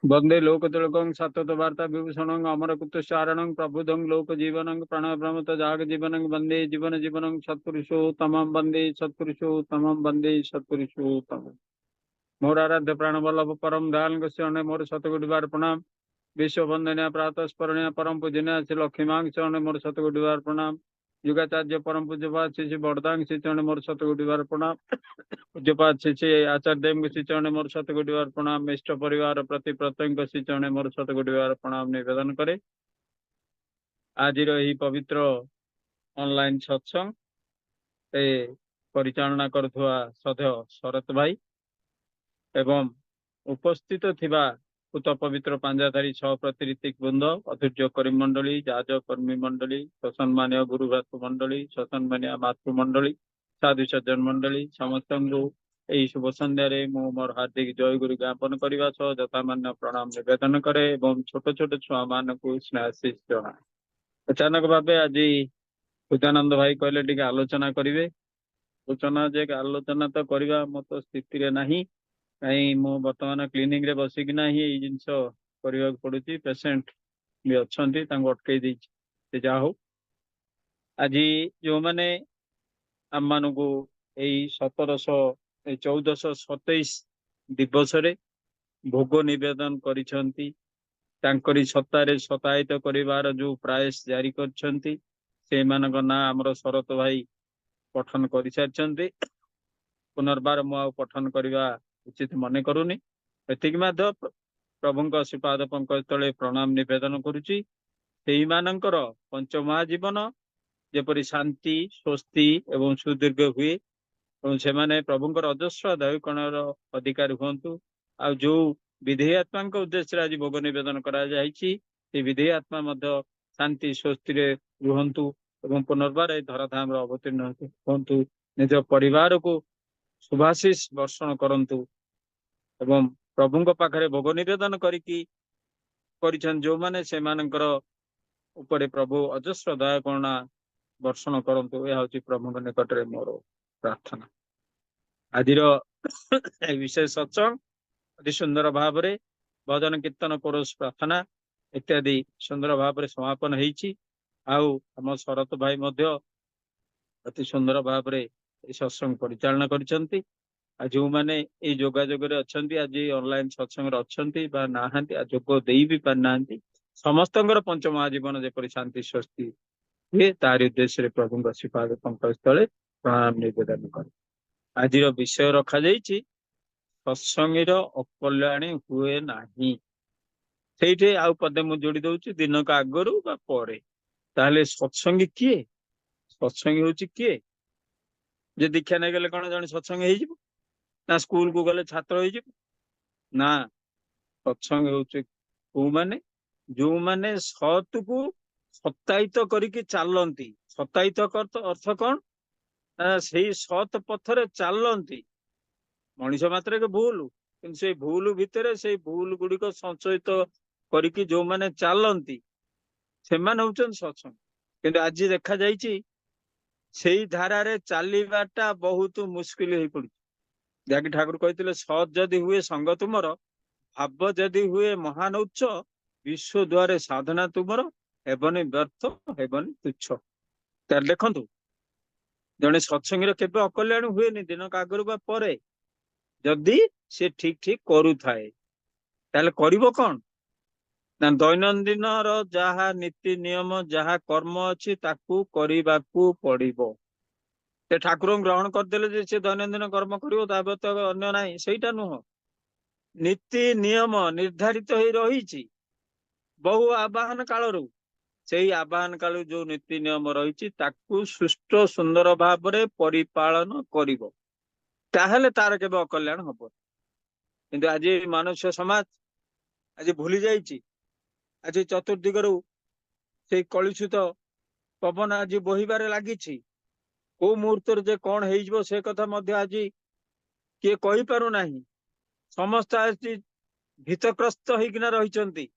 वंदे लोकतिलकं सतत वार्ता विभूषणं अमरकुतचारणं प्रबुद्धं लोकजीवनं प्रणवप्रमत जागजीवनं वंदे जीवन जीवनं सत्पुरुषोत्तमं वंदे सत्पुरुषोत्तमं वंदे सत्पुरुषोत्तमं। मोर आराध्य प्राणवल्लभ परम दयाल चरणे मोर शतकोटि बार प्रणाम। विश्व वंदनीय प्रातः स्मरणीय परम पूजनीय श्री लक्ष्मीमांग चरणे मोर शतकोटि बार प्रणाम। युगाचार्य परम पूज्यपाद श्री श्री बरदांग श्री चरणे मोर शतकोटि बार प्रणाम। पूज्यपाद श्री श्री आचार्य देव श्री चरणे मोर शतकोटि बार प्रणाम। इष्ट परिवार प्रति प्रत्येक श्री चरणे मोर शतकोटि बार प्रणाम निवेदन करे। आज पवित्र ऑनलाइन सत्संग परिचालना करुवा सध्य शरत भाई एवं उपस्थित थिबा पुत पवित्र पांजाधारी छह प्रतिनिधि वृंद अधुर्य कर्मी मंडली जाज कर्मी मंडली ससम्मान्य गुरु भ्रातृ मंडली ससम्मान्य मातृमंडली साधु सज्जन मंडली समस्त शुभ संध्यारे मु मोर हार्दिक जय गुरु ज्ञापन करने सह यथामान्य प्रणाम निवेदन करे एवं छोट छोट छुआ मान स्नेहाशीष जना। अचानक भाव आज पूजानंद भाई कहले टिके आलोचना करेंगे। आलोचना जे आलोचना तो करवा मो तो स्थिति नहीं कहीं मु बर्तमान क्लिनिक रे बसिकिना ही जिनस करने पड़ुची। पेसेंट भी अच्छा अटकई दी जा हो। आज जो मैंने आम मान को 1427 दिवस भोग निवेदन करिसेंती तांकरी सत्तारे शतायित करिवार जो प्रयास जारी करछंती से मानक ना हमर शरत भाई पठन कर सारी। पुनर्बार मु पठन करवा उचित मन करूनी। एतिक प्रभु श्रीपाद पंकज तले प्रणाम निवेदन करुच्ची। पंचमहाजीवन जेपरी शांति स्वस्ति एवं सुदीर्घ हुए और से माने प्रभुंकर अजस्र दैवकणर अधिकारी हूँ। आ जो विधेय आत्मा उद्देश्य आज भोग निवेदन करा विधेय आत्मा मध्य शांति स्वस्ति रुहतु एवं पुनर्बार धराधाम अवतीर्ण हूँ। निज परिवार को शुभाशीष वर्षण करंतु एवं प्रभु पाखरे भोग निवेदन जो माने से मानकर उपरे प्रभु अजस्र दया करुणा वर्षण करंतु। यह हूँ प्रभु निकट में मोर प्रार्थना। आज विशेष सत्संग अति सुंदर भाव भजन कीर्तन पड़ोस प्रार्थना इत्यादि सुंदर भाव समापन होती। आम शरत भाई अति सुंदर भाव सत्संग परिचालना कर जो मैंने जोगाजोग अच्छा आज ऑनलाइन सत्संग अच्छा ना जोग दे भी पार ना समस्त पंचमहाजीवन जेपरी शांति स्वस्ति हुए तार उद्देश्य प्रभु श्रीपाद पंकज तले प्रणाम निवेदन कर। आज विषय रखा सत्संगीर अकल्याणी हुए नहीं। से आउ पदे मुझे जोड़ी दौर दिनक आगु पर सत्संगी किए सत्संगी हूँ किए जे दीक्षा नहीं गले कौन जन सत्संग ना स्कूल को गले छात्र हो ना। सत्संग हूँ माने जो माने सत को सत्तायित करके चलती। सत्तायित अर्थ कौन से सत पथरे चलती मनीष मात्र के भूल कि भूल भितर से भूल गुड़िक संचयित करके जो माने चलती से हूँ सत्संग। किंतु आज देखा से धारा चलवाटा बहुत मुस्किल हो पड़ी। जहाँकि ठाकुर कहते सत जदि हुए संग तुमर भाव जदि हुए महान उच्च विश्व द्वारे साधना तुमर हेबनी व्यर्थ हेबनी तुच्छ। तार देखु जड़े सत्संगी केवे अकल्याण हुए दिन का आगु पर जदि से ठीक ठीक करू थाए कौन ना दैनंदिन जहा नीति नियम जहा कर्म अच्छी ताकू करने पड़ो। से ठाकुर ग्रहण करदे से दैनंदिन कर्म कर अन्य ना सहीटा नुह। नीति नियम निर्धारित हो रही बहु आवाहन काल से आवाहन काल जो नीति नियम रही सुष्ट सुंदर भाव परिपालन कर तार के अकल्याण हम। किंतु आज मनुष्य समाज आज भूली जाइए। आज चतुर्दिगरु से कलुषित पवन आज बोहबार लगी को मुहूर्त जे कौन हो से कथा आज किए कही पारु नाही। समस्त आज भीतग्रस्त होना रही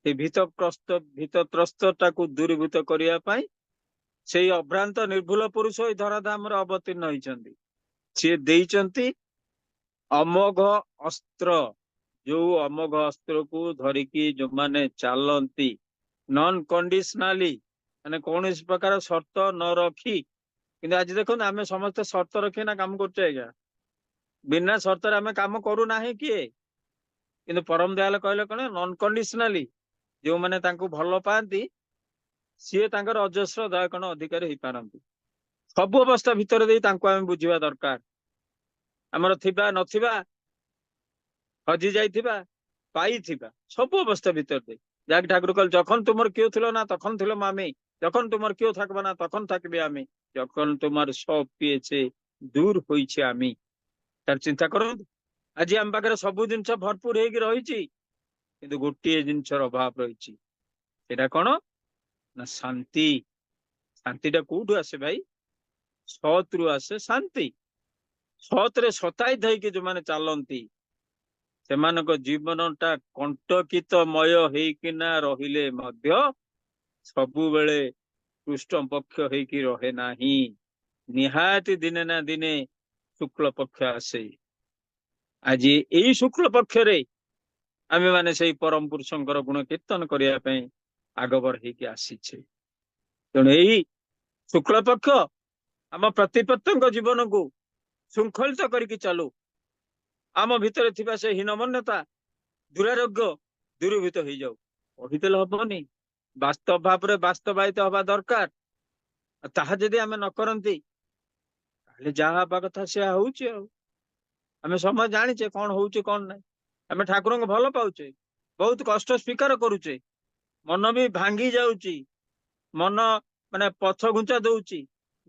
भीतत्रस्तता को दूरीभूत करने से अभ्रांत निर्भुल पुरुष धराधाम अवतीर्ण होती। सी देइचंती अमोघ अस्त्र जो अमोघ अस्त्र को धरिकी जो माने चलती नॉन कंडीशनली माने कौन प्रकार शर्त न रखी किंतु आज देखो आम समस्त शर्त रखी ना काम कर बिना शर्त आम काम करू ना किए किंतु परम दयाल कहले कौन नॉन कंडीशनली जो माने तांको भल पाती सी तांकर अजस्र दयाकण अधिकारी हो पारती सब अवस्था भितर दे आम बुझा दरकार आमर थिबा नथिबा हजि जाइथिबा पाइथिबा सब अवस्था भितर दे जाके ठाकुर कहल जखन तुमर क्यों थिलो ना तखन थिलो आमे जखन तुमर क्यों थाकबा ना तखन थाकबे आमे जखन तुमार सब पिएछे दूर होइछे आमी तार चिंता करंतु आज आम पाखे सब जिनस भरपूर होगी रही किंतु गोटे जिनसर अभाव रही सेटा कौन ना शांति शांतिटा कोठू आसे भाई सत रु आसे शांति सतरे सतायित होइके जो माने चलती सेमानक जीवनटा कंटकितमय होइकिना रहिले मध्य सबु बेले पृष्ठ पक्ष होइकी रहे नाही निहाती दिने ना दिने शुक्ल पक्ष आसे आज यही शुक्ल पक्ष रे आमे माने से परम पुरुषंकर गुण कीर्तन करिया पे आगबर होइकी आसीछे तेणु यही शुक्ल पक्ष आम प्रतिपत्तଙ୍କ जीवन को श्रृंखलित करके चलू आम भितर थिबा से हीनमन्यता दुरारोग्य दूरीभूत हो जाऊ कहीदेले हबनी वास्तव भाव में वास्तवायित हवा दरकार ताहा जदि आमे न करंती ताहले जहा हवा कथा से होउचे आमे समय जानिचे कौन होउचे कौन नहीं आमे ठाकुर को भल पाउचे बहुत कष्ट स्वीकार करुचे मन भी भांगी जाउची मन माने पछ घुंचा दउची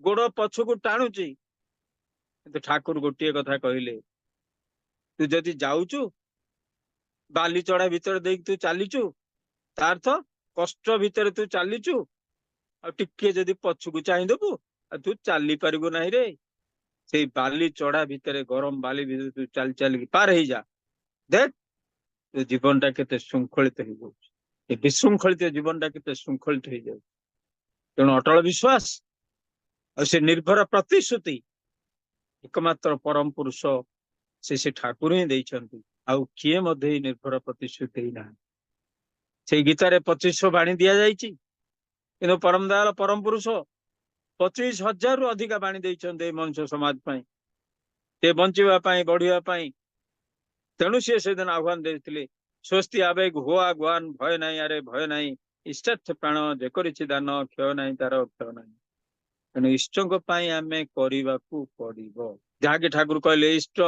गोड़ पछकू टाणुची किंतु ठाकुर गोटे कथा कहले तू जदि जाउचु बाली चढ़ा भितर देख तू चलीचु तार्थ कष्ट भितर तू चलीचु टिके जदि पछकू चाहिदेबू तू चली पारिबू नहीं रे से बाली चढ़ा भितर गरम बाली भितर तू चल चल पार ही जा देख तो जीवनटा केते श्रृंखलित हो जाउछ विशृंखलित जीवनटा केते श्रृंखलित हो जाउछ तेणु अटल विश्वास और से निर्भर प्रतिश्रुति एकमात्र परम पुरुष से ठाकुर ही देइछंती आउ किए मध्य ही निर्भर प्रतिश्रुति ही ना से गीतारे 2500 बाणी दिया जाइछि किंतु परम दयाल परम पुरुष 25,000 रु अधिक बाणी देइछंते मनुष्य समाज पाई ते बंचिबा पाई बढ़िया पाई तेणु से दिन आह्वान देथिले स्वस्ति आवेग हुआ गुआन भय नहीं अरे भय नहीं इष्टार्थ प्राण जे करिछि दान क्षय नहीं तार क्षय नहीं तेणु इष्टों पाई आमे करिबाकू पड़िबो जहाँकि ठाकुर कहले इष्ट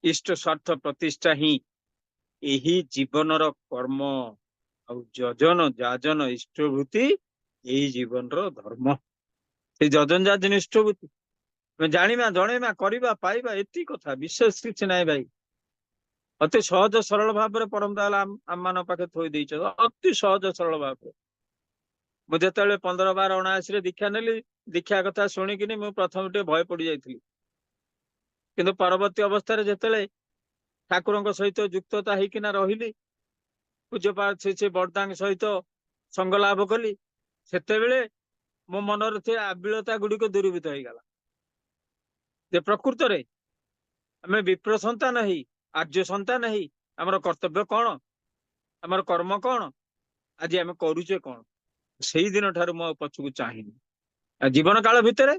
इष्ट स्वार्थ प्रतिष्ठा ही यही जीवनर कर्म और जजन जाजन इष्टभूति यही जीवन रो धर्म से जजन जाजन इष्टभूति जानिबा जणेबा करिबा पाइबा एति कथा विशेष किछि नाही भाई अति सहज सरल भाव में परम दयाल आम मान पाखे थोई देइछ अति सहज सरल भाव में मुझे 15-12 19 दीक्षा नेली दीक्षा कथा शुणिकी मुझे प्रथम टे भय पड़ जाइली किंतु परवर्ती अवस्था जिते ठाकुर सहित युक्तता होकिना रही पूज्यपाठ से बरदांग सहित संग लाभ कली से मो मनर थे आबिलता गुड़िक दूरीभूत हो गला जे प्रकृत रे आम विप्र संतान ही आर्य संतान ही आमर कर्तव्य कौन आमर कर्म कौन आज आम करुचे कौन से दिन ठार मो पछकू चाहिनी जीवन काल भितर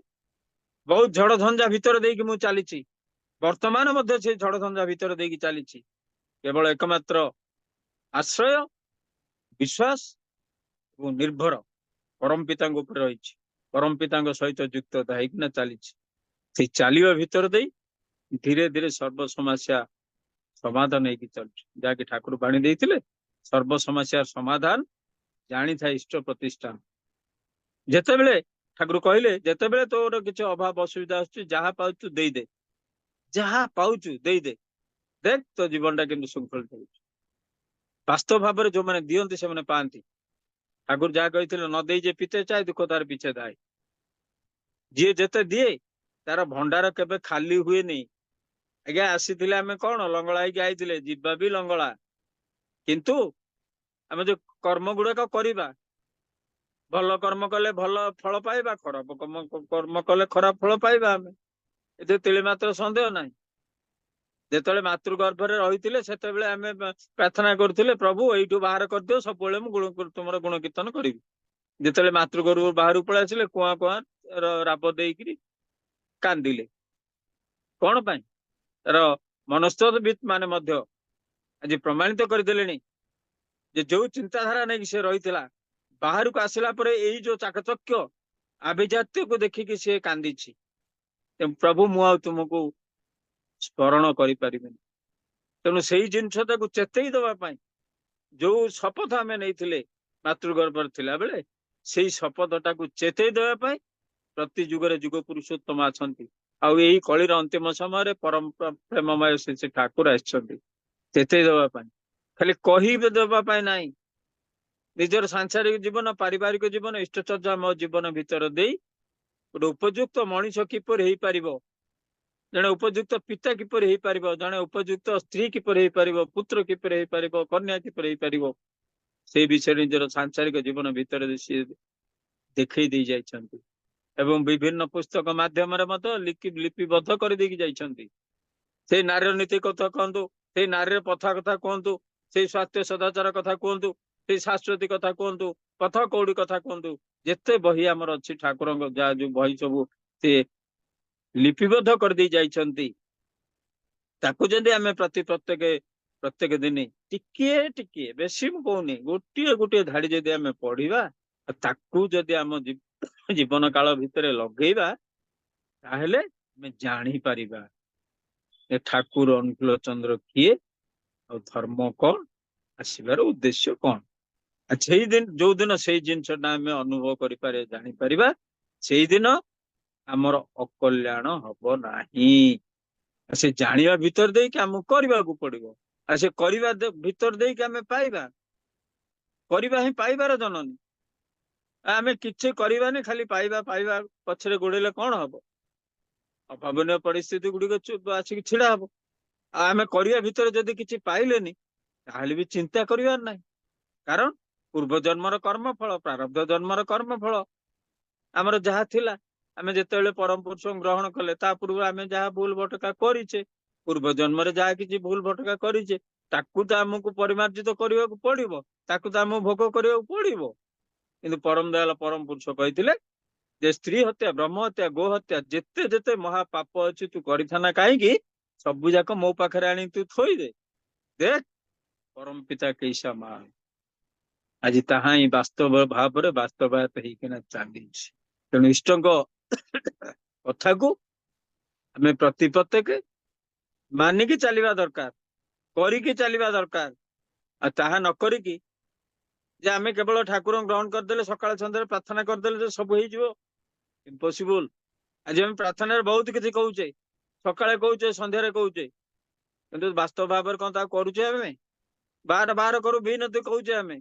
बहुत झड़ झंझा भितर देकी मु चली वर्तमान मध्य से झड़ झंझा भितर देकी चली केवल एकमात्र आश्रय विश्वास और निर्भर परम पिता रही परम पिता सहित युक्तता होना चली चलिया भितर दे धीरे धीरे सर्व समस्या समाधान होगी चल जहाँकि ठाकुर बाणी देते सर्व समस्या समाधान जानी था इष्ट प्रतिष्ठान जिते बड़े ठाकुर कहले जिते बड़े तोर किसी अभाव असुविधा जहाँ पाचु दे दे जहाँ पाचु दे दे देख तो जीवनटा कि श्रृंखलित हो वास्तव भाव में जो मैंने दियंती से मैंने पाती ठाकुर जहाँ कही न दे जे पीते चाहे दुख तार पीछे दाए जी जिते दिए तार भंडार केबे खाली हुए नहीं आज्ञा आसी आम कौन लंगड़ा होते जीवा भी लंगड़ा किंतु आम जो कर्म गुड़ाक करवा भल कर्म कले भल फल पाइबा खराब कर्म कले खराब फल पाइबा आम ए तिले मात्र सन्देह ना ଯେତେବେଳେ ମାତୃ ଗର୍ଭରେ ରହିଥିଲେ ସେତେବେଳେ ଆମେ ପ୍ରାର୍ଥନା କରୁଥିଲେ, ପ୍ରଭୁ ଏଇଠୁ ବାହାର କରିଦିଅ, ସବୁବେଳେ ମୁଁ ତୁମର ଗୁଣ କୀର୍ତ୍ତନ କରିବି। ଯେତେବେଳେ ମାତୃ ଗର୍ଭରୁ ବାହାରକୁ ପଳେଇ ଆସିଲେ କୁଆଁ କୁଆଁ ରାବ ଦେଇକିରି କାନ୍ଦିଲେ। କଣ ପାଇଁ? ତାର ମନସ୍ତତ୍ତ୍ୱବିତ୍ ମାନେ ମଧ୍ୟ ଆଜି ପ୍ରମାଣିତ କରିଦେଲେଣି ଯେ ଯୋଉ ଚିନ୍ତାଧାରା ନେଇକି ସେ ରହିଥିଲା, ବାହାରକୁ ଆସିଲା ପରେ ଏଇ ଯୋଉ ଚାକଚକ୍ୟ ଆଭିଜାତ୍ୟକୁ ଦେଖିକି ସେ କାନ୍ଦିଛି। ପ୍ରଭୁ ମୁଁ ଆଉ ତୁମକୁ ସ୍ମରଣ କରିପାରିବିନି। ତେଣୁ ସେଇ ଜିନିଷଟାକୁ ଚେତେଇ ଦେବା ପାଇଁ ଯୋଉ ଶପଥ ଆମେ ନେଇଥିଲେ ମାତୃଗର୍ଭରେ ଥିଲା ବେଳେ, ସେଇ ଶପଥଟାକୁ ଚେତେଇ ଦେବା ପାଇଁ ପ୍ରତି ଯୁଗରେ ଯୁଗ ପୁରୁଷୋତ୍ତମ ଅଛନ୍ତି। ଆଉ ଏଇ କଳିର ଅନ୍ତିମ ସମୟରେ ପରମ ପ୍ରେମମୟ ଶ୍ରୀ ଠାକୁର ଆସିଛନ୍ତି ଚେତେଇ ଦେବା ପାଇଁ, ଖାଲି କହିବେ ଦେବା ପାଇଁ ନାହିଁ। ନିଜର ସାଂସାରିକ ଜୀବନ, ପାରିବାରିକ ଜୀବନ, ଇଷ୍ଟଚର୍ଯ୍ୟା ମୋ ଜୀବନ ଭିତରେ ଦେଇ ଗୋଟେ ଉପଯୁକ୍ତ ମଣିଷ କିପରି ହେଇପାରିବ, ଜଣେ ଉପଯୁକ୍ତ ପିତା କିପରି ହେଇପାରିବ, ଜଣେ ଉପଯୁକ୍ତ ସ୍ତ୍ରୀ କିପରି ହେଇପାରିବ, ପୁତ୍ର କିପରି ହେଇପାରିବ, କନ୍ୟା କିପରି ହେଇପାରିବ, ସେଇ ବିଷୟରେ ନିଜର ସାଂସାରିକ ଜୀବନ ଭିତରେ ସିଏ ଦେଖେଇ ଦେଇ ଯାଇଛନ୍ତି। ଏବଂ ବିଭିନ୍ନ ପୁସ୍ତକ ମାଧ୍ୟମରେ ମଧ୍ୟ ଲିପିବଦ୍ଧ କରିଦେଇକି ଯାଇଛନ୍ତି। ସେଇ ନାରୀର ନୀତି କଥା କୁହନ୍ତୁ, ସେଇ ନାରୀର ପଥା କଥା କୁହନ୍ତୁ, ସେଇ ସ୍ୱାସ୍ଥ୍ୟ ସଦାଚାର କଥା କୁହନ୍ତୁ, ସେଇ ଶାଶ୍ୱତୀ କଥା କୁହନ୍ତୁ, ପଥ କଉଡ଼ି କଥା କୁହନ୍ତୁ, ଯେତେ ବହି ଆମର ଅଛି ଠାକୁରଙ୍କ ଯାହା ଯୋଉ ବହି ସବୁ ସେ ଲିପିବଦ୍ଧ କରିଦେଇ ଯାଇଛନ୍ତି, ତାକୁ ଯଦି ଆମେ ପ୍ରତ୍ୟେକ ଦିନ ଟିକିଏ ଟିକିଏ, ବେଶୀ ମୁଁ କହୁନି, ଗୋଟିଏ ଧାଡି ଯଦି ଆମେ ପଢିବା, ତାକୁ ଯଦି ଆମ ଜୀବନ କାଳ ଭିତରେ ଲଗେଇବା, ତାହେଲେ ଆମେ ଜାଣିପାରିବା ଏ ଠାକୁର ଅନୁକୂଳ ଚନ୍ଦ୍ର କିଏ ଆଉ ଧର୍ମ କଣ, ଆସିବାର ଉଦ୍ଦେଶ୍ୟ କଣ। ସେଇଦିନ ଯୋଉଦିନ ସେଇ ଜିନିଷଟା ଆମେ ଅନୁଭବ କରିପାରିବା, ଜାଣିପାରିବା, ସେଇଦିନ ଆମର ଅକଲ୍ୟାଣ ହବ ନାହିଁ। ସେ ଜାଣିବା ଭିତରେ ଦେଇକି ଆମକୁ କରିବାକୁ ପଡିବ, ଆଉ ସେ କରିବା ଭିତରେ ଦେଇକି ଆମେ ପାଇବା। କରିବା ହିଁ ପାଇବାର ଜନନୀ। ଆମେ କିଛି କରିବାନି, ଖାଲି ପାଇବା ପାଇବା ପଛରେ ଗୋଡେଇଲେ କଣ ହବ? ଅଭାବନୀୟ ପରିସ୍ଥିତି ଗୁଡିକ ଆସିକି ଛିଡା ହବ। ଆଉ ଆମେ କରିବା ଭିତରେ ଯଦି କିଛି ପାଇଲେନି, ତାହେଲେ ବି ଚିନ୍ତା କରିବାର ନାହିଁ। କାରଣ ପୂର୍ବ ଜନ୍ମର କର୍ମଫଳ, ପ୍ରାରବ୍ଧ ଜନ୍ମର କର୍ମଫଳ ଆମର ଯାହା ଥିଲା, ଆମେ ଯେତେବେଳେ ପରମ ପୁରୁଷଙ୍କୁ ଗ୍ରହଣ କଲେ, ତା ପୂର୍ବରୁ ଆମେ ଯାହା ଭୁଲ ଭଟକା କରିଛେ, ପୂର୍ବ ଜନ୍ମରେ ଯାହା କିଛି ଭୁଲ ଭଟକା କରିଛେ, ତାକୁ ତ ଆମକୁ ପରିମାର୍ଜିତ କରିବାକୁ ପଡିବ, ତାକୁ ତ ଆମକୁ ଭୋଗ କରିବାକୁ ପଡିବ। କିନ୍ତୁ ପରମ ଦୟାଲ ପରମ ପୁରୁଷ କହିଥିଲେ ଯେ ସ୍ତ୍ରୀ ହତ୍ୟା, ବ୍ରହ୍ମ ହତ୍ୟା, ଗୋ ହତ୍ୟା, ଯେତେ ଯେତେ ମହାପାପ ଅଛି ତୁ କରିଥାନା କାହିଁକି, ସବୁ ଯାକ ମୋ ପାଖରେ ଆଣି ତୁ ଥୋଇଦେ, ଦେଖ ପରମ ପିତା କେଇସା ମା। ଆଜି ତାହା ହିଁ ବାସ୍ତବ ଭାବରେ ବାସ୍ତବାୟତ ହେଇକିନା ଚାଲିଛି। ତେଣୁ ଇଷ୍ଟଙ୍କ କଥାକୁ ଆମେ ପ୍ରତ୍ୟେକ ମାନିକି ଚାଲିବା ଦରକାର, କରିକି ଚାଲିବା ଦରକାର। ଆଉ ତାହା ନ କରିକି ଯେ ଆମେ କେବଳ ଠାକୁରଙ୍କୁ ଗ୍ରହଣ କରିଦେଲେ, ସକାଳେ ସନ୍ଧ୍ୟାରେ ପ୍ରାର୍ଥନା କରିଦେଲେ ଯେ ସବୁ ହେଇଯିବ, ଇମ୍ପସିବୁଲ। ଆଜି ଆମେ ପ୍ରାର୍ଥନାରେ ବହୁତ କିଛି କହୁଛେ, ସକାଳେ କହୁଛେ, ସନ୍ଧ୍ୟାରେ କହୁଛେ, କିନ୍ତୁ ବାସ୍ତବ ଭାବରେ କଣ ତାକୁ କରୁଛେ? ଆମେ ବାର ବାର କରୁ ବିନତି କହୁଛେ, ଆମେ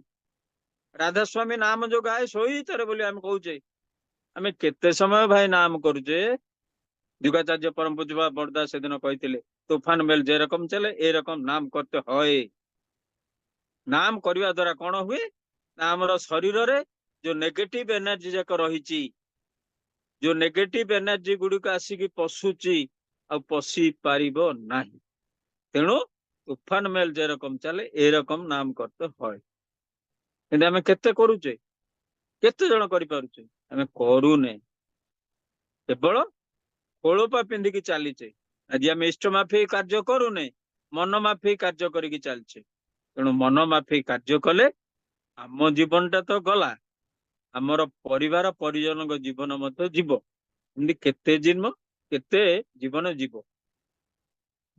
ରାଧାସ୍ୱାମୀ ନାମ ଯୋଉ ଗାଏ ଶୋଇତରେ ବୋଲି ଆମେ କହୁଛେ। ଆମେ କେତେ ସମୟ ଭାଇ ନାମ କରୁଛେ? ଯୁଗାଚାର୍ଯ୍ୟ ପରମ ପୂଜ୍ୟ ବରଦା ସେଦିନ କହିଥିଲେ, ତୁଫାନ ମେଲ ଯେ ରକମ ଚାଲେ ଏ ରକମ ନାମ করতে হয়। ନାମ କରିବା ଦ୍ୱାରା କଣ ହୁଏ ନା, ଆମର ଶରୀରରେ ଯୋଉ ନେଗେଟିଭ ଏନର୍ଜି ଯାକ ରହିଛି, ଯୋଉ ନେଗେଟିଭ ଏନର୍ଜି ଗୁଡିକ ଆସିକି ପଶୁଛି, ଆଉ ପଶି ପାରିବ ନାହିଁ। ତେଣୁ ତୁଫାନ ମେଲ ଯେ ରକମ ଚାଲେ ଏ ରକମ ନାମ করতে হয়। କିନ୍ତୁ ଆମେ କେତେ କରୁଛେ? କେତେ ଜଣ କରିପାରୁଛେ? ଆମେ କରୁନେ, କେବଳ ଖୋଳପା ପିନ୍ଧିକି ଚାଲିଛେ। ଆଜି ଆମେ ଇଷ୍ଟ ମାଫିକ କାର୍ଯ୍ୟ କରୁନେ, ମନ ମାଫିକ କାର୍ଯ୍ୟ କରିକି ଚାଲିଛେ। ତେଣୁ ମନ ମାଫିକ କାର୍ଯ୍ୟ କଲେ ଆମ ଜୀବନଟା ତ ଗଲା, ଆମର ପରିବାର ପରିଜନଙ୍କ ଜୀବନ ମଧ୍ୟ ଯିବ। ଏମିତି କେତେ ଜୀବନ ଯିବ,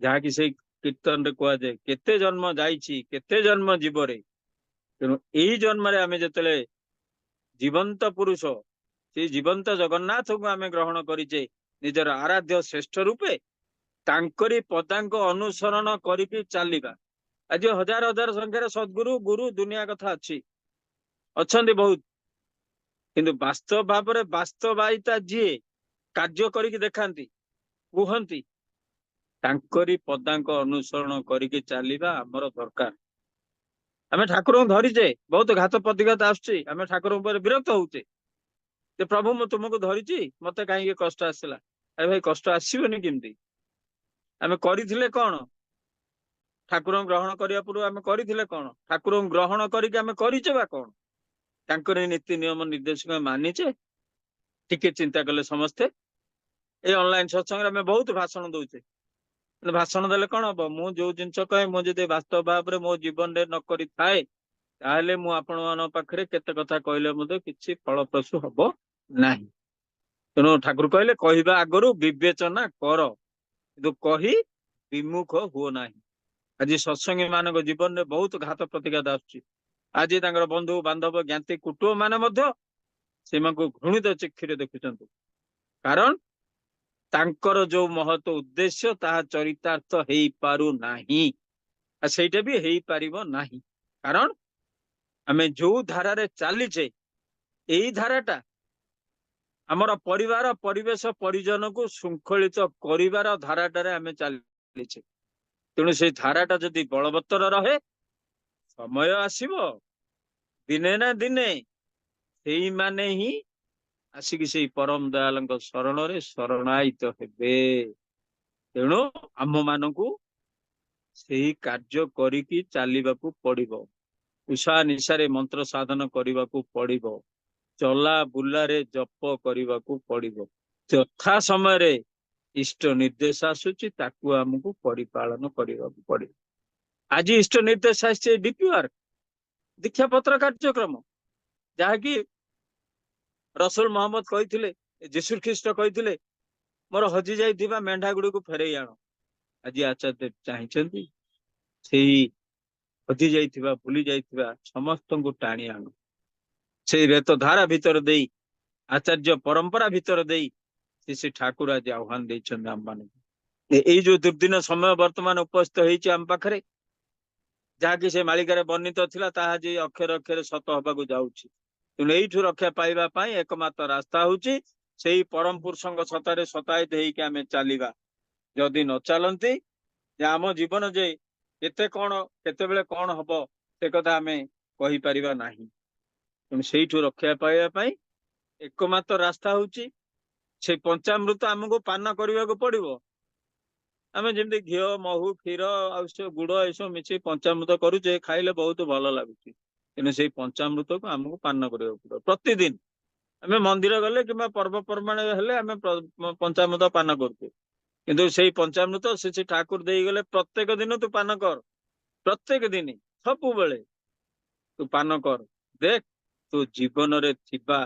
ଯାହାକି ସେଇ କୀର୍ତ୍ତନରେ କୁହାଯାଏ, କେତେ ଜନ୍ମ ଯାଇଛି କେତେ ଜନ୍ମ ଜୀବରେ। ତେଣୁ ଏଇ ଜନ୍ମରେ ଆମେ ଯେତେବେଳେ ଜୀବନ୍ତ ପୁରୁଷ, ସେଇ ଜୀବନ୍ତ ଜଗନ୍ନାଥଙ୍କୁ ଆମେ ଗ୍ରହଣ କରିଛେ ନିଜର ଆରାଧ୍ୟ ଶ୍ରେଷ୍ଠ ରୂପେ, ତାଙ୍କରି ପଦାଙ୍କ ଅନୁସରଣ କରିକି ଚାଲିବା। ଆଜି ହଜାର ହଜାର ସଂଖ୍ୟାରେ ସଦ୍ଗୁରୁ ଗୁରୁ ଦୁନିଆ କଥା ଅଛନ୍ତି ବହୁତ, କିନ୍ତୁ ବାସ୍ତବ ଭାବରେ ବାସ୍ତବାୟିତା ଯିଏ କାର୍ଯ୍ୟ କରିକି ଦେଖାନ୍ତି, କୁହନ୍ତି, ତାଙ୍କରି ପଦାଙ୍କ ଅନୁସରଣ କରିକି ଚାଲିବା ଆମର ଦରକାର। ଆମେ ଠାକୁରଙ୍କୁ ଧରିଛେ, ବହୁତ ଘାତ ପ୍ରତିଘାତ ଆସୁଛି, ଆମେ ଠାକୁରଙ୍କ ଉପରେ ବିରକ୍ତ ହଉଛେ ଯେ ପ୍ରଭୁ ମୁଁ ତୁମକୁ ଧରିଛି, ମତେ କାହିଁକି କଷ୍ଟ ଆସିଲା? ଆରେ ଭାଇ କଷ୍ଟ ଆସିବନି କେମିତି? ଆମେ କରିଥିଲେ କଣ? ଠାକୁରଙ୍କୁ ଗ୍ରହଣ କରିବା ପୂର୍ବରୁ ଆମେ କରିଥିଲେ କଣ? ଠାକୁରଙ୍କୁ ଗ୍ରହଣ କରିକି ଆମେ କରିଛେ ବା କଣ? ତାଙ୍କର ଏଇ ନୀତି ନିୟମ ନିର୍ଦ୍ଦେଶକୁ ଆମେ ମାନିଛେ? ଟିକେ ଚିନ୍ତା କଲେ ସମସ୍ତେ। ଏଇ ଅନଲାଇନ ସତ୍ସଙ୍ଗରେ ଆମେ ବହୁତ ଭାଷଣ ଦଉଛେ, କିନ୍ତୁ ଭାଷଣ ଦେଲେ କଣ ହବ? ମୁଁ ଯୋଉ ଜିନିଷ କହେ, ମୁଁ ଯଦି ବାସ୍ତବ ଭାବରେ ମୋ ଜୀବନରେ ନ କରିଥାଏ, ତାହେଲେ ମୁଁ ଆପଣମାନଙ୍କ ପାଖରେ କେତେ କଥା କହିଲେ ମଧ୍ୟ କିଛି ଫଳପ୍ରସୂ ହବ ନାହିଁ। ତେଣୁ ଠାକୁର କହିଲେ କହିବା ଆଗରୁ ବିବେଚନା କର, କିନ୍ତୁ କହି ବିମୁଖ ହୁଅ ନାହିଁ। ଆଜି ସତ୍ସଙ୍ଗୀ ମାନଙ୍କ ଜୀବନରେ ବହୁତ ଘାତ ପ୍ରତିଘାତ ଆସୁଛି। ଆଜି ତାଙ୍କର ବନ୍ଧୁ ବାନ୍ଧବ ଜ୍ଞାତି କୁଟୁମ୍ବ ମାନେ ମଧ୍ୟ ସେମାନଙ୍କୁ ଘୃଣିତ ଚକ୍ଷୁରେ ଦେଖୁଛନ୍ତି। କାରଣ ତାଙ୍କର ଯୋଉ ମହତ ଉଦ୍ଦେଶ୍ୟ ତାହା ଚରିତାର୍ଥ ହେଇପାରୁନାହିଁ, ଆଉ ସେଇଟା ବି ହେଇପାରିବ ନାହିଁ। କାରଣ ଆମେ ଯୋଉ ଧାରାରେ ଚାଲିଛେ, ଏଇ ଧାରାଟା ଆମର ପରିବାର ପରିବେଶ ପରିଜନକୁ ଶୃଙ୍ଖଳିତ କରିବାର ଧାରାଟାରେ ଆମେ ଚାଲିଛେ। ତେଣୁ ସେଇ ଧାରାଟା ଯଦି ବଳବତ୍ତର ରହେ, ସମୟ ଆସିବ ଦିନେ ନା ଦିନେ ସେଇମାନେ ହିଁ ଆସିକି ସେଇ ପରମ ଦୟାଳଙ୍କ ଶରଣରେ ଶରଣାୟିତ ହେବେ। ତେଣୁ ଆମ ମାନଙ୍କୁ ସେଇ କାର୍ଯ୍ୟ କରିକି ଚାଲିବାକୁ ପଡିବ। ଉଷା ନିଶାରେ ମନ୍ତ୍ର ସାଧନ କରିବାକୁ ପଡିବ। ଚଲା ବୁଲାରେ ଜପ କରିବାକୁ ପଡିବ। ଯଥା ସମୟରେ ଇଷ୍ଟ ନିର୍ଦ୍ଦେଶ ଆସୁଛି, ତାକୁ ଆମକୁ ପରିପାଳନ କରିବାକୁ ପଡିବ। ଆଜି ଇଷ୍ଟ ନିର୍ଦ୍ଦେଶ ଆସିଛି ଡିପିୱାର୍କ ଦୀକ୍ଷା ପତ୍ର କାର୍ଯ୍ୟକ୍ରମ, ଯାହାକି ରସୁଲ ମହମ୍ମଦ କହିଥିଲେ, ଯୀଶୁ ଖ୍ରୀଷ୍ଟ କହିଥିଲେ, ମୋର ହଜି ଯାଇଥିବା ମେଣ୍ଢା ଗୁଡିକୁ ଫେରେଇ ଆଣ। ଆଜି ଆଚାର୍ଯ୍ୟ ଚାହିଁଛନ୍ତି ସେଇ ହଜି ଯାଇଥିବା ଭୁଲି ଯାଇଥିବା ସମସ୍ତଙ୍କୁ ଟାଣି ଆଣୁ। ସେଇ ରେତ ଧାରା ଭିତରେ ଦେଇ, ଆଚାର୍ଯ୍ୟ ପରମ୍ପରା ଭିତରେ ଦେଇ ଶ୍ରୀ ଠାକୁର ଆଜି ଆହ୍ୱାନ ଦେଇଛନ୍ତି ଆମମାନଙ୍କୁ। ଏଇ ଯୋଉ ଦୁର୍ଦିନ ସମୟ ବର୍ତ୍ତମାନ ଉପସ୍ଥିତ ହେଇଛି ଆମ ପାଖରେ, ଯାହାକି ସେ ମାଳିକାରେ ବର୍ଣ୍ଣିତ ଥିଲା, ତାହା ଆଜି ଅକ୍ଷରେ ଅକ୍ଷରେ ସତ ହବାକୁ ଯାଉଛି। ତେଣୁ ଏଇଠୁ ରକ୍ଷା ପାଇବା ପାଇଁ ଏକମାତ୍ର ରାସ୍ତା ହଉଛି ସେଇ ପରମ ପୁରୁଷଙ୍କ ସତରେ ଶତାୟିତ ହେଇକି ଆମେ ଚାଲିବା। ଯଦି ନ ଚାଲନ୍ତି, ଯେ ଆମ ଜୀବନ ଯେ କେତେ କଣ କେତେବେଳେ କଣ ହବ ସେ କଥା ଆମେ କହିପାରିବା ନାହିଁ। ତେଣୁ ସେଇଠୁ ରକ୍ଷା ପାଇବା ପାଇଁ ଏକମାତ୍ର ରାସ୍ତା ହଉଛି ସେଇ ପଞ୍ଚାମୃତ ଆମକୁ ପାନ କରିବାକୁ ପଡିବ। ଆମେ ଯେମିତି ଘିଅ, ମହୁ, କ୍ଷୀର ଆଉ ସେ ଗୁଡ ଏସବୁ ମିଶି ପଞ୍ଚାମୃତ କରୁଛେ, ଖାଇଲେ ବହୁତ ଭଲ ଲାଗୁଛି। କିନ୍ତୁ ସେଇ ପଞ୍ଚାମୃତକୁ ଆମକୁ ପାନ କରିବାକୁ ପଡିବ ପ୍ରତିଦିନ। ଆମେ ମନ୍ଦିର ଗଲେ କିମ୍ବା ପର୍ବପର୍ବାଣି ହେଲେ ଆମେ ପଞ୍ଚାମୃତ ପାନ କରୁଛେ, କିନ୍ତୁ ସେଇ ପଞ୍ଚାମୃତ ସେ ଠାକୁର ଦେଇଗଲେ ପ୍ରତ୍ୟେକ ଦିନ ତୁ ପାନ କର। ପ୍ରତ୍ୟେକ ଦିନ, ସବୁବେଳେ ତୁ ପାନ କର। ଦେଖ ତୋ ଜୀବନରେ ଥିବା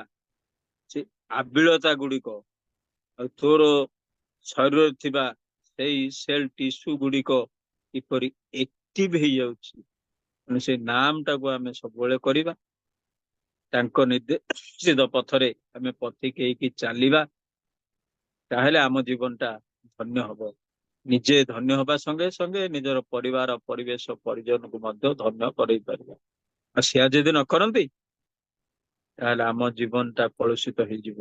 ସେ ଆବିଳତା ଗୁଡିକ ଆଉ ତୋର ଶରୀରରେ ଥିବା ସେଇ ସେଲ ଟିସ୍ୟୁ ଗୁଡିକ କିପରି ଏକ୍ଟିଭ ହେଇଯାଉଛି। ତେଣୁ ସେଇ ନାମ ଟାକୁ ଆମେ ସବୁବେଳେ କରିବା। ତାଙ୍କ ନିର୍ଦ୍ଦେଶିତ ପଥରେ ଆମେ ପଥିକେଇକି ଚାଲିବା, ତାହେଲେ ଆମ ଜୀବନଟା ଧନ୍ୟ ହବ। ନିଜେ ଧନ୍ୟ ହବା ସଙ୍ଗେ ସଙ୍ଗେ ନିଜର ପରିବାର ପରିବେଶ ପରିଜନକୁ ମଧ୍ୟ ଧନ୍ୟ କରେଇ ପାରିବା। ଆଉ ସେଆ ଯଦି ନ କରନ୍ତି, ତାହେଲେ ଆମ ଜୀବନଟା କଳୁଷିତ ହେଇଯିବ।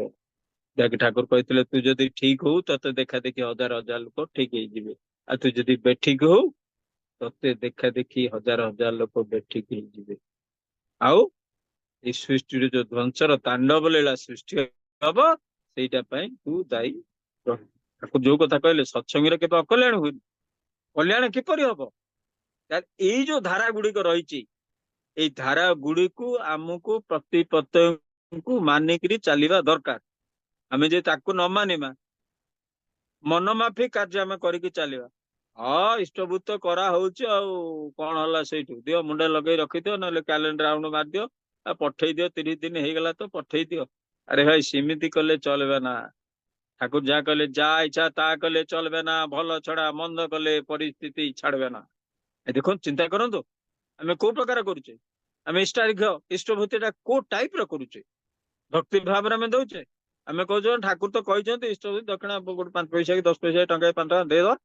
ଯାହାକି ଠାକୁର କହିଥିଲେ, ତୁ ଯଦି ଠିକ ହଉ ତତେ ଦେଖା ଦେଖି ହଜାର ହଜାର ଲୋକ ଠିକ ହେଇଯିବେ, ଆଉ ତୁ ଯଦି ବେଠିକ ହଉ ତତେ ଦେଖା ଦେଖି ହଜାର ହଜାର ଲୋକ ବେଠିକ ହେଇଯିବେ। ଆଉ ଏଇ ସୃଷ୍ଟିରେ ଯୋଉ ଧ୍ୱଂସର ତାଣ୍ଡବ ଲୀଳା ସୃଷ୍ଟି ହବ, ସେଇଟା ପାଇଁ ତୁ ଦାୟୀ ରହିବୁ। ଠାକୁର ଯୋଉ କଥା କହିଲେ, ସତ୍ସଙ୍ଗରେ କେବେ ଅକଲ୍ୟାଣ ହୁଏନି। କଲ୍ୟାଣ କିପରି ହବ? ଏଇ ଯୋଉ ଧାରା ଗୁଡିକ ରହିଛି, ଏଇ ଧାରା ଗୁଡିକୁ ଆମକୁ ପ୍ରତିପତ୍ତିକୁ ମାନିକିରି ଚାଲିବା ଦରକାର। ଆମେ ଯଦି ତାକୁ ନ ମାନିବା, ମନମାଫିକ କାର୍ଯ୍ୟ ଆମେ କରିକି ଚାଲିବା, ହଁ ଇଷ୍ଟଭୂତ କରା ହଉଛି ଆଉ କଣ ହେଲା ସେଇଠୁ, ଦିଅ ମୁଣ୍ଡ ଲଗେଇ ରଖିଦିଅ, ନହେଲେ କ୍ୟାଲେଣ୍ଡର ରାଉଣ୍ଡ ମାରିଦିଅ, ଆଉ ପଠେଇ ଦିଅ, 30 ଦିନ ହେଇଗଲା ତ ପଠେଇ ଦିଅ। ଆରେ ଭାଇ ସେମିତି କଲେ ଚଲବେ ନା। ଠାକୁର ଯାହା କହିଲେ, ଯାହା ଇଚ୍ଛା ତାହା କଲେ ଚଲବେ ନା, ଭଲ ଛଡା ମନ୍ଦ କଲେ ପରିସ୍ଥିତି ଛାଡବେ ନା। ଦେଖନ୍ତୁ, ଚିନ୍ତା କରନ୍ତୁ, ଆମେ କୋଉ ପ୍ରକାର କରୁଛେ? ଆମେ ଇଷ୍ଟାର୍ଘ୍ୟ ଇଷ୍ଟଭୂତି ଟା କୋଉ ଟାଇପ ର କରୁଛେ? ଭକ୍ତି ଭାବରେ ଆମେ ଦଉଛେ? ଆମେ କହୁଛୁ ଠାକୁର ତ କହିଛନ୍ତି ଇଷ୍ଟଭୂତି ଦକ୍ଷିଣା ଗୋଟେ 5 ପଇସା କି 10 ପଇସା, ଟଙ୍କା 5 ଟଙ୍କା ଦେଇଦବା,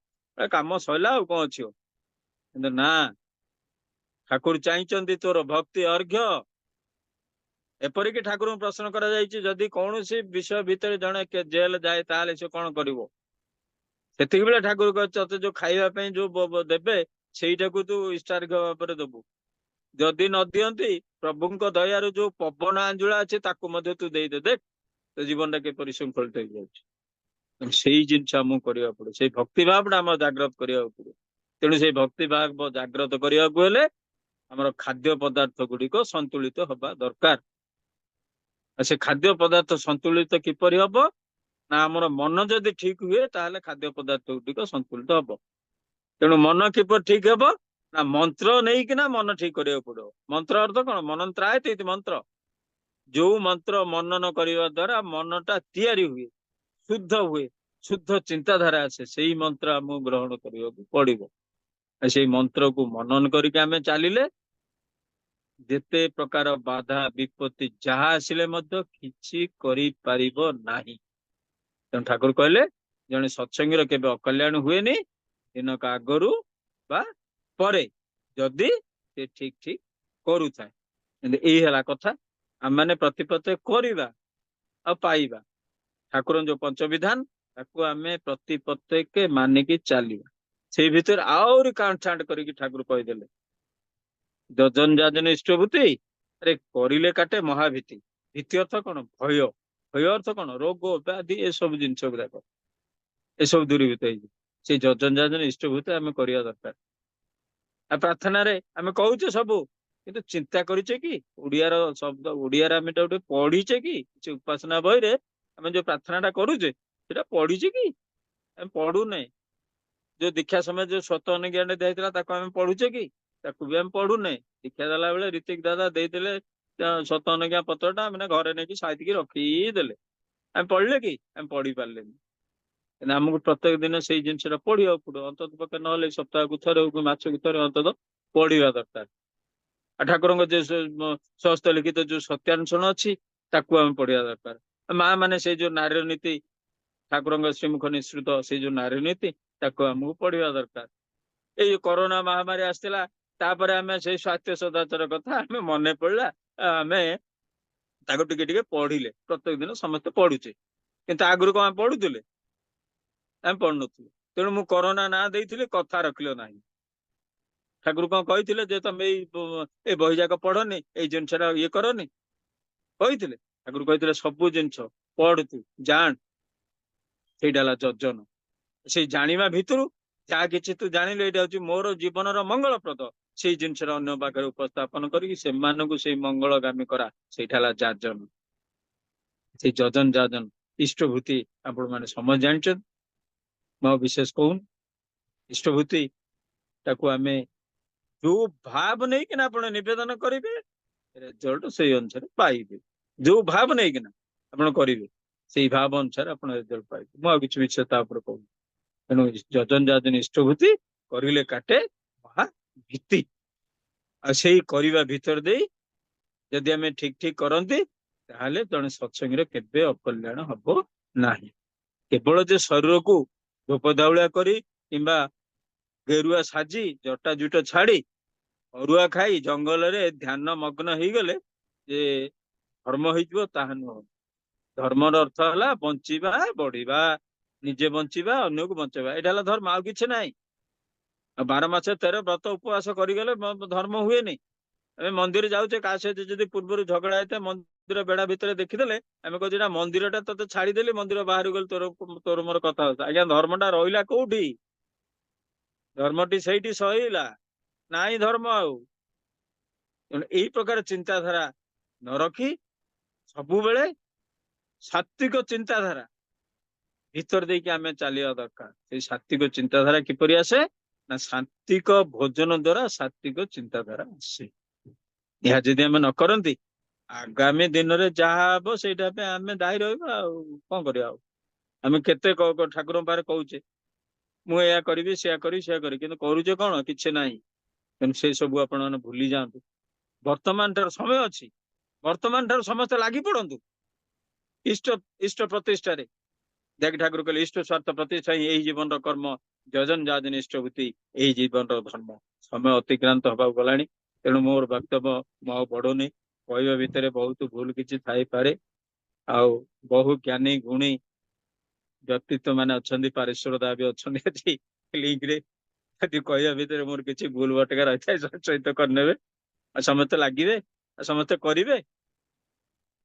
କାମ ସରିଲା ଆଉ କଣ ଅଛି। କିନ୍ତୁ ନା, ଠାକୁର ଚାହିଁଛନ୍ତି ତୋର ଭକ୍ତି ଅର୍ଘ୍ୟ। ଏପରିକି ଠାକୁରଙ୍କୁ ପ୍ରଶ୍ନ କରାଯାଇଛି, ଯଦି କୌଣସି ବିଷୟ ଭିତରେ ଜଣେ ଜେଲ ଯାଏ, ତାହେଲେ ସେ କଣ କରିବ? ସେତିକି ବେଳେ ଠାକୁର ତତେ ଯୋଉ ଖାଇବା ପାଇଁ ଯୋଉ ଦେବେ, ସେଇଟାକୁ ତୁ ଇଷ୍ଟାର୍ଘ୍ୟ ଭାବରେ ଦବୁ। ଯଦି ନ ଦିଅନ୍ତି, ପ୍ରଭୁଙ୍କ ଦୟାରୁ ଯୋଉ ପବନ ଆଞ୍ଜୁଳା ଅଛି ତାକୁ ମଧ୍ୟ ତୁ ଦେଇଦେ। ଦେଖ ତୋ ଜୀବନଟା କିପରି ଶୃଙ୍ଖଳିତ ହେଇଯାଉଛି। ସେଇ ଜିନିଷ ଆମକୁ କରିବାକୁ ପଡିବ। ସେଇ ଭକ୍ତି ଭାବଟା ଆମର ଜାଗ୍ରତ କରିବାକୁ ପଡିବ। ତେଣୁ ସେଇ ଭକ୍ତି ଭାବ ଜାଗ୍ରତ କରିବାକୁ ହେଲେ ଆମର ଖାଦ୍ୟ ପଦାର୍ଥ ଗୁଡିକ ସନ୍ତୁଳିତ ହବା ଦରକାର। ଆଉ ସେ ଖାଦ୍ୟ ପଦାର୍ଥ ସନ୍ତୁଳିତ କିପରି ହବ ନା ଆମର ମନ ଯଦି ଠିକ ହୁଏ ତାହେଲେ ଖାଦ୍ୟ ପଦାର୍ଥ ଗୁଡିକ ସନ୍ତୁଳିତ ହବ। ତେଣୁ ମନ କିପରି ଠିକ ହବ ନା ମନ୍ତ୍ର ନେଇକିନା ମନ ଠିକ କରିବାକୁ ପଡିବ। ମନ୍ତ୍ର ଅର୍ଥ କଣ? ମନନ୍ତ୍ରାୟତେ ଇତି ମନ୍ତ୍ର। ଯୋଉ ମନ୍ତ୍ର ମନନ କରିବା ଦ୍ଵାରା ମନଟା ତିଆରି ହୁଏ, ଶୁଦ୍ଧ ହୁଏ, ଶୁଦ୍ଧ ଚିନ୍ତାଧାରା ଆସେ, ସେଇ ମନ୍ତ୍ର ଆମକୁ ଗ୍ରହଣ କରିବାକୁ ପଡିବ। ଆଉ ସେଇ ମନ୍ତ୍ରକୁ ମନନ କରିକି ଆମେ ଚାଲିଲେ ଯେତେ ପ୍ରକାର ବାଧା ବିପତ୍ତି ଯାହା ଆସିଲେ ମଧ୍ୟ କିଛି କରିପାରିବ ନାହିଁ। ତେଣୁ ଠାକୁର କହିଲେ ଜଣେ ସତ୍ସଙ୍ଗୀର କେବେ ଅକଲ୍ୟାଣ ହୁଏନି ଦିନକ ଆଗରୁ ବା ପରେ, ଯଦି ସେ ଠିକ ଠିକ କରୁଥାଏ। କିନ୍ତୁ ଏଇ ହେଲା କଥା, ଆମମାନେ ପ୍ରତିପତ୍ତି କରିବା ଆଉ ପାଇବା। ଠାକୁରଙ୍କ ଯୋଉ ପଞ୍ଚବିଧାନ ତାକୁ ଆମେ ପ୍ରତି ପ୍ରତ୍ୟେକ ମାନିକି ଚାଲିବା। ସେଇ ଭିତରେ ଆହୁରି କାଣ୍ଟ ଛାଣ୍ଟ କରିକି ଠାକୁର କହିଦେଲେ ଯଜନ ଯାଜନ ଇଷ୍ଟଭୂତି ଆରେ କରିଲେ କାଟେ ମହାଭୀତି। ଭୀତି ଅର୍ଥ କଣ? ଭୟ। ଭୟ ଅର୍ଥ କଣ? ରୋଗ ବ୍ୟାଧି ଏସବୁ ଜିନିଷ ଗୁଡାକ, ଏସବୁ ଦୂରୀଭୂତ ହେଇଯିବ। ସେଇ ଯଜନ ଯାଜନ ଇଷ୍ଟଭୂତି ଆମେ କରିବା ଦରକାର। ଆଉ ପ୍ରାର୍ଥନାରେ ଆମେ କହୁଛେ ସବୁ, କିନ୍ତୁ ଚିନ୍ତା କରିଛେ କି? ଓଡିଆର ଶବ୍ଦ ଓଡିଆରେ ଆମେ ଗୋଟେ ପଢିଛେ କି? କିଛି ଉପାସନା ବହିରେ ଆମେ ଯୋଉ ପ୍ରାର୍ଥନାଟା କରୁଛେ ସେଟା ପଢିଛେ କି? ଆମେ ପଢୁନେ। ଯୋଉ ଦୀକ୍ଷା ସମୟରେ ଯୋଉ ସ୍ୱତ ଅନୁଜ୍ଞାନ ଦିଆଯାଇଥିଲା ତାକୁ ଆମେ ପଢୁଛେ କି? ତାକୁ ବି ଆମେ ପଢୁନେ। ଦୀକ୍ଷା ଦେଲା ବେଳେ ରୀତିକ ଦାଦା ଦେଇଦେଲେ ସ୍ୱତ ଅନୁଜ୍ଞା ପତ୍ରଟା, ମାନେ ଘରେ ନେଇକି ସାଇତିକି ରଖିଦେଲେ। ଆମେ ପଢିଲେ କି? ଆମେ ପଢି ପାରିଲେନି। କିନ୍ତୁ ଆମକୁ ପ୍ରତ୍ୟେକ ଦିନ ସେଇ ଜିନିଷଟା ପଢିବାକୁ ପଡିବ ଅନ୍ତତଃ ପକ୍ଷେ, ନହେଲେ ସପ୍ତାହକୁ ଥରେ ହଉ ମାସକୁ ଥରେ ଅନ୍ତତଃ ପଢିବା ଦରକାର। ଆଉ ଠାକୁରଙ୍କ ଯୋଉ ସ୍ୱସ୍ଥ ଲିଖିତ ଯୋଉ ସତ୍ୟାନୁସରଣ ଅଛି ତାକୁ ଆମେ ପଢିବା ଦରକାର। ମା ମାନେ ସେଇ ଯୋଉ ନାରୀର ନୀତି, ଠାକୁରଙ୍କ ଶ୍ରୀମୁଖ ନିଃସୃତ ସେଇ ଯୋଉ ନାରୀ ନୀତି ତାକୁ ଆମକୁ ପଢିବା ଦରକାର। ଏଇ ଯୋଉ କରୋନା ମହାମାରୀ ଆସିଥିଲା ତାପରେ ଆମେ ସେଇ ସ୍ୱାସ୍ଥ୍ୟ ସଦାଚାର କଥା ଆମେ ମନେ ପଡିଲା, ଆମେ ତାକୁ ଟିକେ ଟିକେ ପଢିଲେ। ପ୍ରତ୍ୟେକ ଦିନ ସମସ୍ତେ ପଢୁଛେ, କିନ୍ତୁ ଆଗରୁ କଣ ଆମେ ପଢୁଥିଲେ? ଆମେ ପଢୁନଥିଲୁ। ତେଣୁ ମୁଁ କରୋନା ନାଁ ଦେଇଥିଲି, କଥା ରଖିଲ ନାହିଁ। ଠାକୁର କଣ କହିଥିଲେ ଯେ ତମେ ଏଇ ବହି ଯାକ ପଢନି, ଏଇ ଜିନିଷଟା ଇଏ କରନି? କହିଥିଲେ? ଠାକୁର କହିଥିଲେ ସବୁ ଜିନିଷ ପଢ, ତୁ ଜାଣ। ସେଇଟା ହେଲା ଯଜନ। ସେଇ ଜାଣିବା ଭିତରୁ ଯାହା କିଛି ତୁ ଜାଣିଲେ ଏଇଟା ହଉଛି ମୋର ଜୀବନର ମଙ୍ଗଳପ୍ରଦ, ସେଇ ଜିନିଷଟା ଅନ୍ୟ ପାଖରେ ଉପସ୍ଥାପନ କରିକି ସେମାନଙ୍କୁ ସେଇ ମଙ୍ଗଳଗାମୀ କରା, ସେଇଟା ହେଲା ଯାଜନ। ସେଇ ଯଜନ ଯାଜନ ଇଷ୍ଟଭୂତି ଆପଣ ମାନେ ସମସ୍ତେ ଜାଣିଛନ୍ତି, ମୁଁ ଆଉ ବିଶେଷ କହୁନି। ଇଷ୍ଟଭୂତି ତାକୁ ଆମେ ଯୋଉ ଭାବ ନେଇକିନା ଆପଣ ନିବେଦନ କରିବେ ରେଜଲ୍ଟ ସେଇ ଅନୁସାରେ ପାଇବେ। ଯୋଉ ଭାବ ନେଇକିନା ଆପଣ କରିବେ ସେଇ ଭାବ ଅନୁସାରେ ଆପଣ ରେଜଲ୍ଟ ପାଇବେ। ମୁଁ ଆଉ କିଛି ବିଷୟ ତା ଉପରେ କହୁନି। ତେଣୁ ଯଜନ ଯାଜନ ଇଷ୍ଟଭୂତି କରିଲେ କାଟେ ମହା ଭୀତି। ଆଉ ସେଇ କରିବା ଭିତର ଦେଇ ଯଦି ଆମେ ଠିକ ଠିକ କରନ୍ତି ତାହେଲେ ଜଣେ ସତ୍ସଙ୍ଗୀର କେବେ ଅକଲ୍ୟାଣ ହବ ନାହିଁ। କେବଳ ଯେ ଶରୀରକୁ ଧୂପ ଧାଉଳିଆ କରି କିମ୍ବା ଗେରୁଆ ସାଜି ଜଟା ଜୁଟ ଛାଡି ଅରୁଆ ଖାଇ ଜଙ୍ଗଲରେ ଧ୍ୟାନ ମଗ୍ନ ହେଇଗଲେ ଯେ ଧର୍ମ ହେଇଯିବ ତାହା ନୁହଁ। ଧର୍ମର ଅର୍ଥ ହେଲା ବଞ୍ଚିବା, ବଢିବା, ନିଜେ ବଞ୍ଚିବା, ଅନ୍ୟକୁ ବଞ୍ଚାଇବା। ଏଇଟା ହେଲା ଧର୍ମ, ଆଉ କିଛି ନାହିଁ। ଆଉ 12 ମାସ 13 ବ୍ରତ ଉପବାସ କରିଗଲେ ଧର୍ମ ହୁଏନି। ଆମେ ମନ୍ଦିର ଯାଉଛେ, କାହା ସହିତ ଯଦି ପୂର୍ବରୁ ଝଗଡା ହେଇଥାଏ ମନ୍ଦିର ବେଢା ଭିତରେ ଦେଖିଦେଲେ ଆମେ କହୁଛେ ନା ମନ୍ଦିରଟା ତତେ ଛାଡିଦେଲି, ମନ୍ଦିର ବାହାରକୁ ଗଲି, ତୋର ମୋର କଥା ହଉଥା। ଆଜ୍ଞା ଧର୍ମଟା ରହିଲା କୋଉଠି? ଧର୍ମଟି ସେଇଠି ସହିଲା ନାଇଁ ଧର୍ମ ଆଉ। ତେଣୁ ଏଇ ପ୍ରକାର ଚିନ୍ତାଧାରା ନ ରଖି ସବୁବେଳେ ସାତ୍ବିକ ଚିନ୍ତାଧାରା ଭିତର ଦେଇକି ଆମେ ଚାଲିବା ଦରକାର। ସେଇ ସାତ୍ବିକ ଚିନ୍ତାଧାରା କିପରି ଆସେ ନା ସାତ୍ବିକ ଭୋଜନ ଦ୍ଵାରା ସାତ୍ବିକ ଚିନ୍ତାଧାରା ଆସେ। ଏହା ଯଦି ଆମେ ନ କରନ୍ତି ଆଗାମୀ ଦିନରେ ଯାହା ହବ ସେଇଟା ପାଇଁ ଆମେ ଦାୟୀ ରହିବା। ଆଉ କଣ କରିବା? ଆଉ ଆମେ କେତେ ଠାକୁରଙ୍କ ପାଖରେ କହୁଛେ ମୁଁ ଏୟା କରିବି, ସେୟା କରିବି, ସେୟା କରିବି, କିନ୍ତୁ କରୁଛେ କଣ? କିଛି ନାହିଁ। ତେଣୁ ସେ ସବୁ ଆପଣ ମାନେ ଭୁଲି ଯାଆନ୍ତୁ। ବର୍ତ୍ତମାନ ଠାରୁ ସମୟ ଅଛି, ବର୍ତ୍ତମାନ ଠାରୁ ସମସ୍ତେ ଲାଗି ପଡନ୍ତୁ ଇଷ୍ଟ ଇଷ୍ଟ ପ୍ରତିଷ୍ଠାରେ। ଯାହାକି ଠାକୁର କହିଲେ ଇଷ୍ଟ ସ୍ୱାର୍ଥ ପ୍ରତିଷ୍ଠା ହିଁ ଏଇ ଜୀବନର କର୍ମ, ଯଜନ ଯାଜନ ଇଷ୍ଟଭୂତି ଏଇ ଜୀବନର ଧର୍ମ। ସମୟ ଅତିକ୍ରାନ୍ତ ହବାକୁ ଗଲାଣି, ତେଣୁ ମୋର ବକ୍ତବ୍ୟ ମୁଁ ଆଉ ବଢୁନି। କହିବା ଭିତରେ ବହୁତ ଭୁଲ କିଛି ଥାଇପାରେ। ଆଉ ବହୁ ଜ୍ଞାନୀ ଗୁଣୀ ବ୍ୟକ୍ତିତ୍ୱ ମାନେ ଅଛନ୍ତି, ପାରିଶ୍ୱର ଦା ବି ଅଛନ୍ତି ଏଠି ଲିଙ୍କରେ। ଯଦି କହିବା ଭିତରେ ମୋର କିଛି ଭୁଲ ଭଟକା ରହିଥାଏ ସହିତ କରିନେବେ। ଆଉ ସମସ୍ତେ ଲାଗିବେ, ଆଉ ସମସ୍ତେ କରିବେ।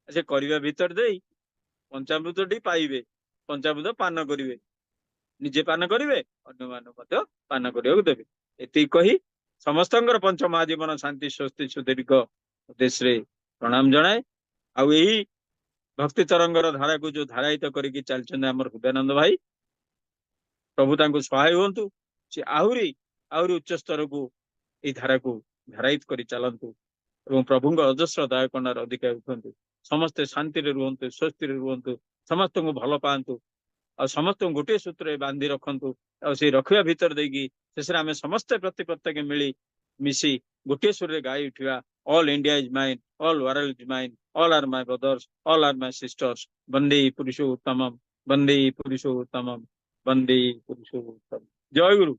ସେ କରିବା ଭିତରେ ଦେଇ ପଞ୍ଚାମୃତଟି ପାଇବେ, ପଞ୍ଚାମୃତ ପାନ କରିବେ, ନିଜେ ପାନ କରିବେ, ଅନ୍ୟମାନଙ୍କୁ ମଧ୍ୟ ପାନ କରିବାକୁ ଦେବେ। ଏତିକି କହି ସମସ୍ତଙ୍କର ପଞ୍ଚ ମହାଜୀବନ ଶାନ୍ତି ସ୍ୱସ୍ତି ସୁଦୀର୍ଘ ଉଦ୍ଦେଶ୍ୟରେ ପ୍ରଣାମ ଜଣାଏ। ଆଉ ଏହି ଭକ୍ତି ତରଙ୍ଗର ଧାରାକୁ ଯୋଉ ଧାରାୟିତ କରିକି ଚାଲିଛନ୍ତି ଆମର ହୃଦୟାନନ୍ଦ ଭାଇ, ପ୍ରଭୁ ତାଙ୍କୁ ସହାୟ ହୁଅନ୍ତୁ, ସେ ଆହୁରି ଆହୁରି ଉଚ୍ଚ ସ୍ତରକୁ ଏଇ ଧାରାକୁ ଧାରାୟିତ କରି ଚାଲନ୍ତୁ ଏବଂ ପ୍ରଭୁଙ୍କ ଅଜସ୍ର ଦୟାକରୁଣାର ଅଧିକାରୀ ହୁଅନ୍ତୁ। ସମସ୍ତେ ଶାନ୍ତିରେ ରୁହନ୍ତୁ, ସ୍ୱସ୍ତିରେ ରୁହନ୍ତୁ, ସମସ୍ତଙ୍କୁ ଭଲ ପାଆନ୍ତୁ ଆଉ ସମସ୍ତଙ୍କୁ ଗୋଟିଏ ସୂତ୍ରରେ ବାନ୍ଧି ରଖନ୍ତୁ। ଆଉ ସେଇ ରଖିବା ଭିତରେ ଦେଇକି ଶେଷରେ ଆମେ ସମସ୍ତେ ପ୍ରତ୍ୟେକ ମିଳି ମିଶି ଗୋଟିଏ ସୁରରେ ଗାଇ ଉଠିବା, all India is mine, all world is mine, all are my brothers, all are my sisters, ବନ୍ଦେ ପୁରୁଷୋତ୍ତମମ୍, ବନ୍ଦେ ପୁରୁଷୋତ୍ତମମ୍, ବନ୍ଦେ ପୁରୁଷୋତ୍ତମମ୍। ଜୟ ଗୁରୁ।